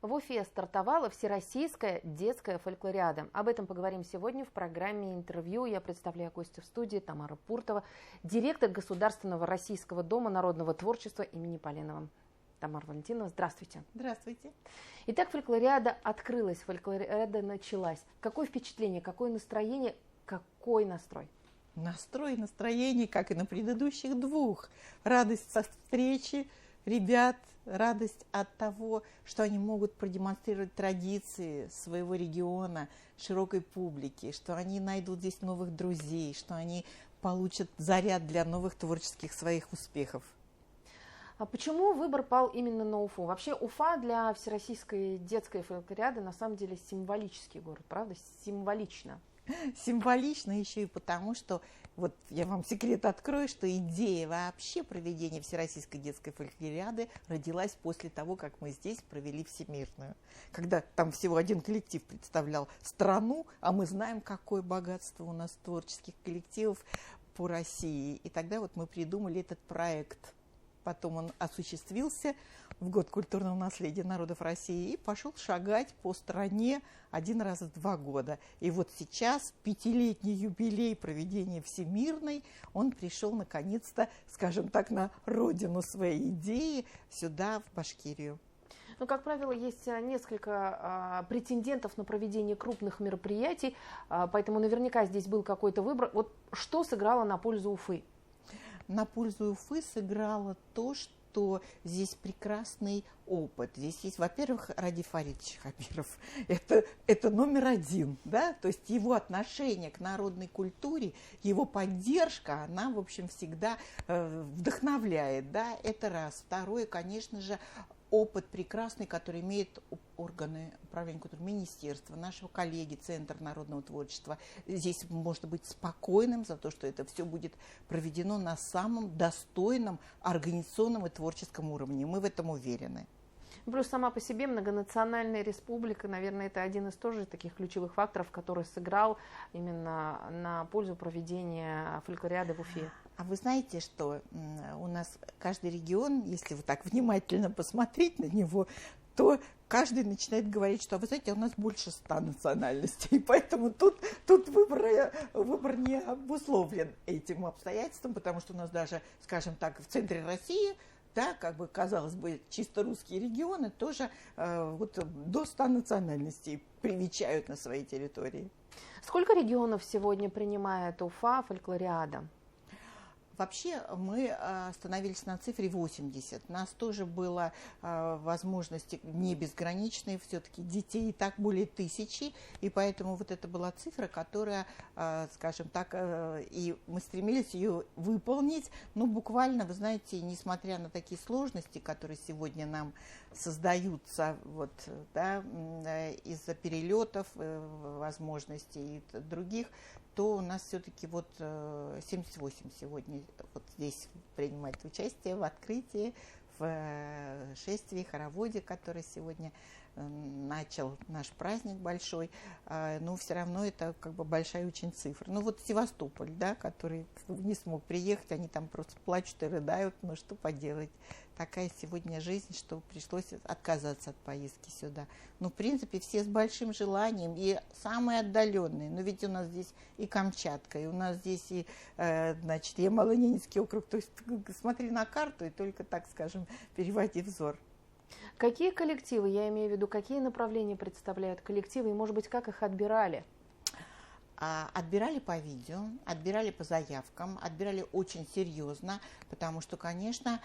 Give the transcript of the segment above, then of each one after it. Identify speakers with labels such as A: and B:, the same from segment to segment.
A: В Уфе стартовала Всероссийская детская фольклориада. Об этом поговорим сегодня в программе интервью. Я представляю гостя в студии Тамара Пуртова, директор Государственного российского дома народного творчества имени Поленова. Тамара Валентиновна, здравствуйте.
B: Здравствуйте.
A: Итак, фольклориада открылась, фольклориада началась. Какое впечатление, какое настроение, какой настрой?
B: Настрой, настроение, как и на предыдущих двух. Радость со встречи ребят, радость от того, что они могут продемонстрировать традиции своего региона широкой публике, что они найдут здесь новых друзей, что они получат заряд для новых творческих своих успехов.
A: А почему выбор пал именно на Уфу? Вообще Уфа для Всероссийской детской фольклориады на самом деле символический город, правда? Символично.
B: Символично еще и потому, что, вот я вам секрет открою, что идея вообще проведения Всероссийской детской фольклориады родилась после того, как мы здесь провели Всемирную. Когда там всего один коллектив представлял страну, а мы знаем, какое богатство у нас творческих коллективов по России. И тогда вот мы придумали этот проект. Потом он осуществился в год культурного наследия народов России и пошел шагать по стране один раз в 2 года. И вот сейчас, 5-летний юбилей проведения Всемирной, он пришел наконец-то, скажем так, на родину своей идеи, сюда, в Башкирию.
A: Ну, как правило, есть несколько претендентов на проведение крупных мероприятий, поэтому наверняка здесь был какой-то выбор. Вот что сыграло на пользу Уфы?
B: На пользу Уфы сыграло то, что здесь прекрасный опыт. Здесь есть, во-первых, Радиф Фаридович Хабиров. Это номер один, да? То есть его отношение к народной культуре, его поддержка, она, в общем, всегда вдохновляет, да? Это раз. Второе, конечно же, опыт прекрасный, который имеют органы управления культуры, министерства, нашего коллеги, Центр народного творчества. Здесь можно быть спокойным за то, что это все будет проведено на самом достойном организационном и творческом уровне. Мы в этом уверены.
A: Плюс сама по себе многонациональная республика, наверное, это один из тоже таких ключевых факторов, который сыграл именно на пользу проведения фольклориады в Уфе.
B: А вы знаете, что у нас каждый регион, если вы так внимательно посмотреть на него, то каждый начинает говорить, что, вы знаете, у нас больше 100 национальностей, поэтому тут выбор не обусловлен этим обстоятельством, потому что у нас даже, скажем так, в центре России, да, как бы, казалось бы, чисто русские регионы тоже вот до 100 национальностей привечают на своей территории. Сколько
A: регионов сегодня принимает Уфа фольклориада?
B: Вообще мы остановились на цифре 80. У нас тоже было возможности не безграничные, все-таки детей и так более 1000, и поэтому вот это была цифра, которая, скажем так, и мы стремились ее выполнить, но буквально, вы знаете, несмотря на такие сложности, которые сегодня нам создаются вот, да, из-за перелетов, возможностей и других, то у нас все-таки вот 78 сегодня вот здесь принимает участие в открытии, в шествии, хороводе, который сегодня начал наш праздник большой, но все равно это как бы большая очень цифра. Ну вот Севастополь, да, который не смог приехать, они там просто плачут и рыдают, но что поделать. Такая сегодня жизнь, что пришлось отказаться от поездки сюда. Ну, в принципе, все с большим желанием, и самые отдаленные. Но ведь у нас здесь и Камчатка, и у нас здесь и, значит, Ямало-Ненецкий округ. То есть смотри на карту и только, так скажем, переводи взор.
A: Какие коллективы, я имею в виду, какие направления представляют коллективы, и, может быть, как их отбирали?
B: Отбирали по видео, отбирали по заявкам, отбирали очень серьезно, потому что, конечно,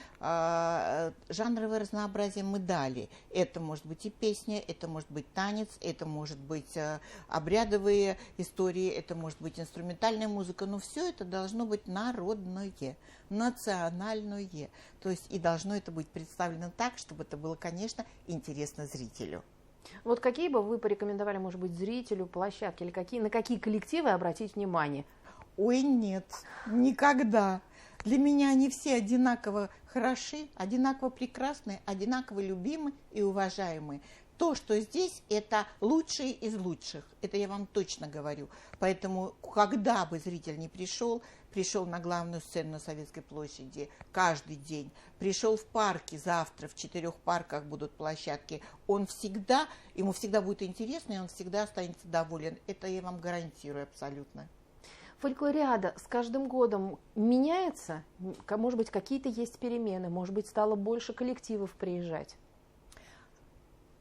B: жанровое разнообразие мы дали. Это может быть и песня, это может быть танец, это может быть обрядовые истории, это может быть инструментальная музыка, но все это должно быть народное, национальное. То есть и должно это быть представлено так, чтобы это было, конечно, интересно зрителю.
A: Вот какие бы вы порекомендовали, может быть, зрителю площадки, или на какие коллективы обратить внимание?
B: Ой, нет, никогда. Для меня они все одинаково хороши, одинаково прекрасны, одинаково любимы и уважаемы. то, что здесь, это лучшие из лучших. Это я вам точно говорю. Поэтому, когда бы зритель не пришел на главную сцену на Советской площади каждый день, пришел в парке завтра, в 4 парках будут площадки, ему всегда будет интересно, и он всегда останется доволен. Это я вам гарантирую абсолютно.
A: Фольклориада с каждым годом меняется? Может быть, какие-то есть перемены? Может быть, стало больше коллективов приезжать?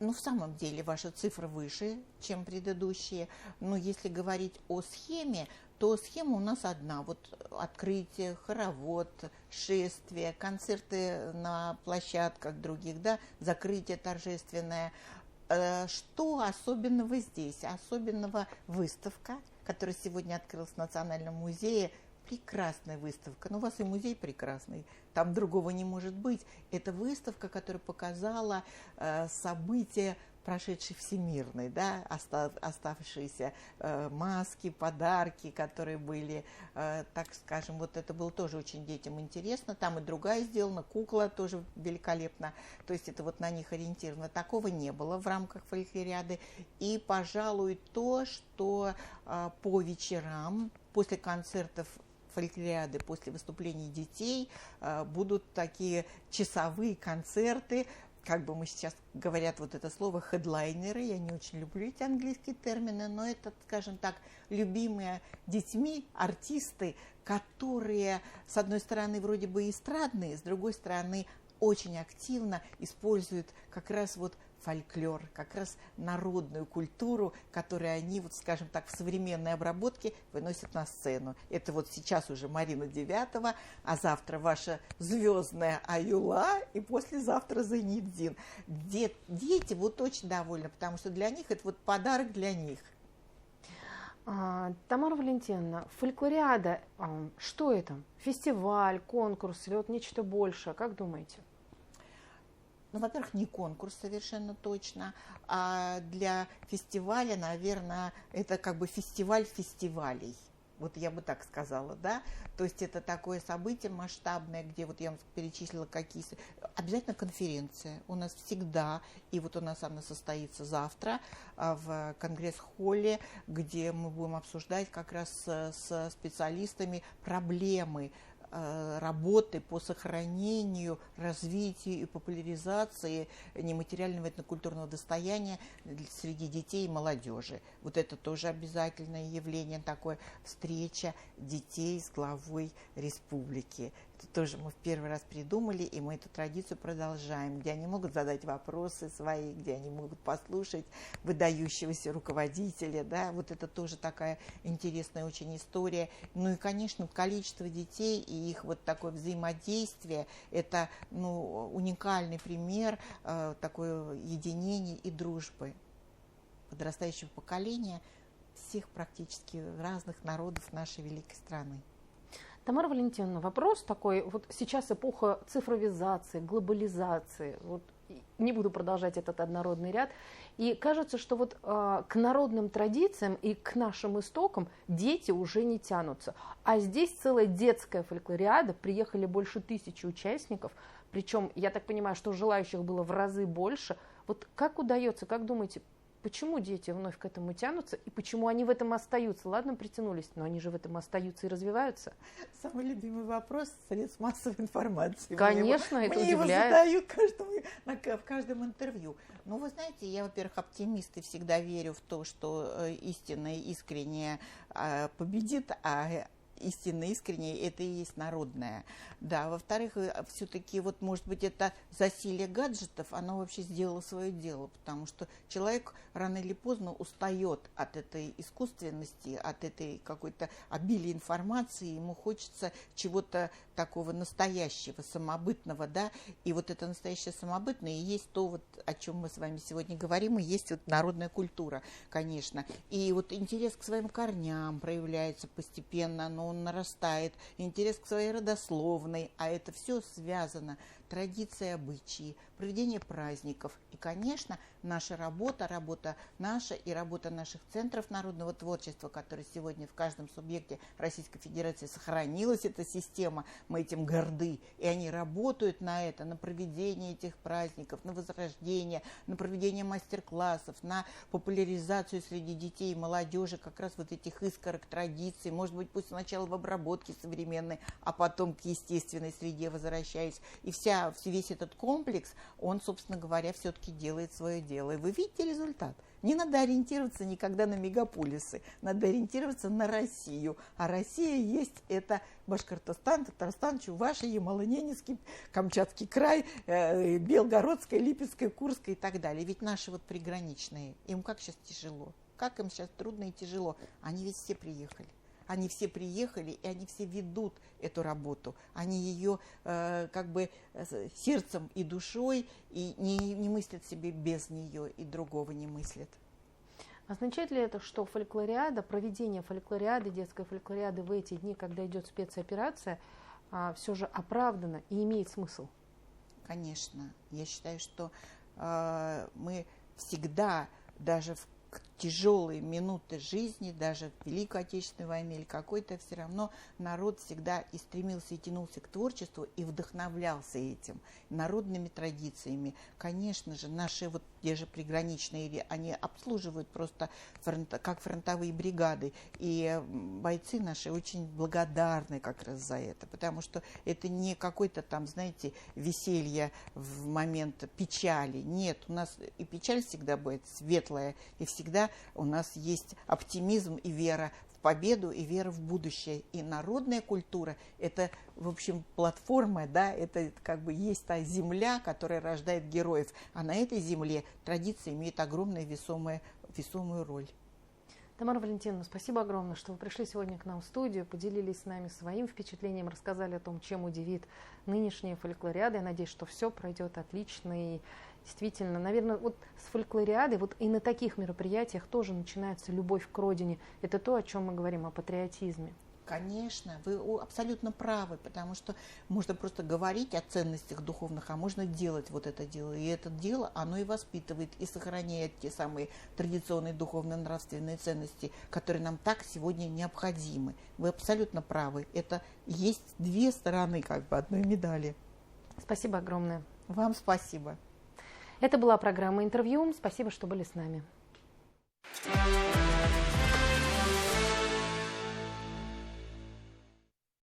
B: Ну, в самом деле, ваша цифра выше, чем предыдущие. Но если говорить о схеме, то схема у нас одна. Вот открытие, хоровод, шествие, концерты на площадках других, да, закрытие торжественное. Что особенного здесь? Особенного выставка, которая сегодня открылась в Национальном музее. Прекрасная выставка. Но у вас и музей прекрасный, там другого не может быть. Это выставка, которая показала события, прошедшие всемирные, да, оставшиеся маски, подарки, которые были, так скажем, вот это было тоже очень детям интересно. Там и другая сделана, кукла тоже великолепна. То есть это вот на них ориентировано. Такого не было в рамках фольклориады. И, пожалуй, то, что по вечерам, после концертов фольклориады, после выступлений детей, будут такие часовые концерты, как бы мы сейчас говорят вот это слово хедлайнеры, я не очень люблю эти английские термины, но это, скажем так, любимые детьми артисты, которые, с одной стороны, вроде бы эстрадные, с другой стороны, очень активно используют как раз вот фольклор, как раз народную культуру, которую они, вот, скажем так, в современной обработке выносят на сцену. Это вот сейчас уже Марина Девятова, а завтра ваша звездная Аюла, и послезавтра Зайнетдин. Дети вот очень довольны, потому что для них это вот подарок для них.
A: Тамара Валентиновна, фольклориада, что это? Фестиваль, конкурс или вот нечто большее, как думаете?
B: Ну, во-первых, не конкурс совершенно точно, а для фестиваля, наверное, это как бы фестиваль фестивалей. Вот я бы так сказала, да. То есть это такое событие масштабное, где вот я вам перечислила какие... Обязательно конференция у нас всегда, и вот у нас она состоится завтра в конгресс-холле, где мы будем обсуждать как раз с специалистами проблемы работы по сохранению, развитию и популяризации нематериального этнокультурного достояния среди детей и молодежи. Вот это тоже обязательное явление, такое встреча детей с главой республики. Это тоже мы в первый раз придумали, и мы эту традицию продолжаем, где они могут задать вопросы свои, где они могут послушать выдающегося руководителя, да, вот это тоже такая интересная очень история. Ну и, конечно, количество детей и их вот такое взаимодействие, это, ну, уникальный пример такое единения и дружбы подрастающего поколения всех практически разных народов нашей великой страны.
A: Тамара Валентиновна, вопрос такой, вот сейчас эпоха цифровизации, глобализации, вот не буду продолжать этот однородный ряд, и кажется, что вот к народным традициям и к нашим истокам дети уже не тянутся, а здесь целая детская фольклориада, приехали больше 1000 участников, причем, я так понимаю, что желающих было в разы больше. Вот как удается, как думаете, почему дети вновь к этому тянутся и почему они в этом остаются? Ладно, притянулись, но они же в этом остаются и развиваются.
B: Самый любимый вопрос средств массовой информации.
A: Конечно, это удивляет.
B: Мне его задают в каждом интервью. Ну, вы знаете, я, во-первых, оптимист и всегда верю в то, что истинное, искреннее победит, а истинно искреннее, это и есть народное. Да, во-вторых, все-таки, вот, может быть, это засилие гаджетов, оно вообще сделало свое дело, потому что человек рано или поздно устает от этой искусственности, от этой какой-то обилия информации, ему хочется чего-то такого настоящего, самобытного, да, и вот это настоящее самобытное и есть то, вот, о чем мы с вами сегодня говорим, и есть вот народная культура, конечно. И вот интерес к своим корням проявляется постепенно, но он нарастает, интерес к своей родословной, а это все связано традиции, обычаи, проведение праздников. И, конечно, наша работа наша и работа наших центров народного творчества, которые сегодня в каждом субъекте Российской Федерации сохранилась эта система, мы этим горды, и они работают на это, на проведение этих праздников, на возрождение, на проведение мастер-классов, на популяризацию среди детей и молодежи как раз вот этих искорок традиций, может быть, пусть сначала в обработке современной, а потом к естественной среде возвращаясь. И весь этот комплекс, он, собственно говоря, все-таки делает свое дело. И вы видите результат. Не надо ориентироваться никогда на мегаполисы, надо ориентироваться на Россию. А Россия есть это Башкортостан, Татарстан, Чувашия, Ямало-Ненецкий, Камчатский край, Белгородская, Липецкая, Курская и так далее. Ведь наши вот приграничные, им как сейчас тяжело, как им сейчас трудно и тяжело. Они ведь все приехали. Они все приехали, и они все ведут эту работу. Они ее как бы сердцем и душой, и не мыслят себе без нее, и другого не мыслят.
A: Означает ли это, что фольклориада, проведение фольклориады, детской фольклориады в эти дни, когда идет спецоперация, все же оправдано и имеет смысл?
B: Конечно. Я считаю, что мы всегда, даже в тяжелые минуты жизни, даже в Великой Отечественной войне или какой-то, все равно народ всегда и стремился, и тянулся к творчеству, и вдохновлялся этим, народными традициями. Конечно же, наши вот те же приграничные, они обслуживают просто как фронтовые бригады, и бойцы наши очень благодарны как раз за это, потому что это не какой-то там, знаете, веселье в момент печали. Нет, у нас и печаль всегда будет светлая, и всегда у нас есть оптимизм и вера в победу, и вера в будущее. И народная культура – это, в общем, платформа, да, это как бы есть та земля, которая рождает героев. А на этой земле традиция имеет огромную весомую роль.
A: Тамара Валентиновна, спасибо огромное, что вы пришли сегодня к нам в студию, поделились с нами своим впечатлением, рассказали о том, чем удивит нынешняя фольклориада. Я надеюсь, что все пройдет отлично. И действительно, наверное, вот с фольклориадой, вот и на таких мероприятиях тоже начинается любовь к родине. Это то, о чем мы говорим, о патриотизме.
B: Конечно, вы абсолютно правы, потому что можно просто говорить о ценностях духовных, а можно делать вот это дело. И это дело, оно и воспитывает, и сохраняет те самые традиционные духовно-нравственные ценности, которые нам так сегодня необходимы. Вы абсолютно правы. Это есть две стороны как бы одной медали.
A: Спасибо огромное.
B: Вам спасибо.
A: Это была программа «Интервью». Спасибо, что были с нами.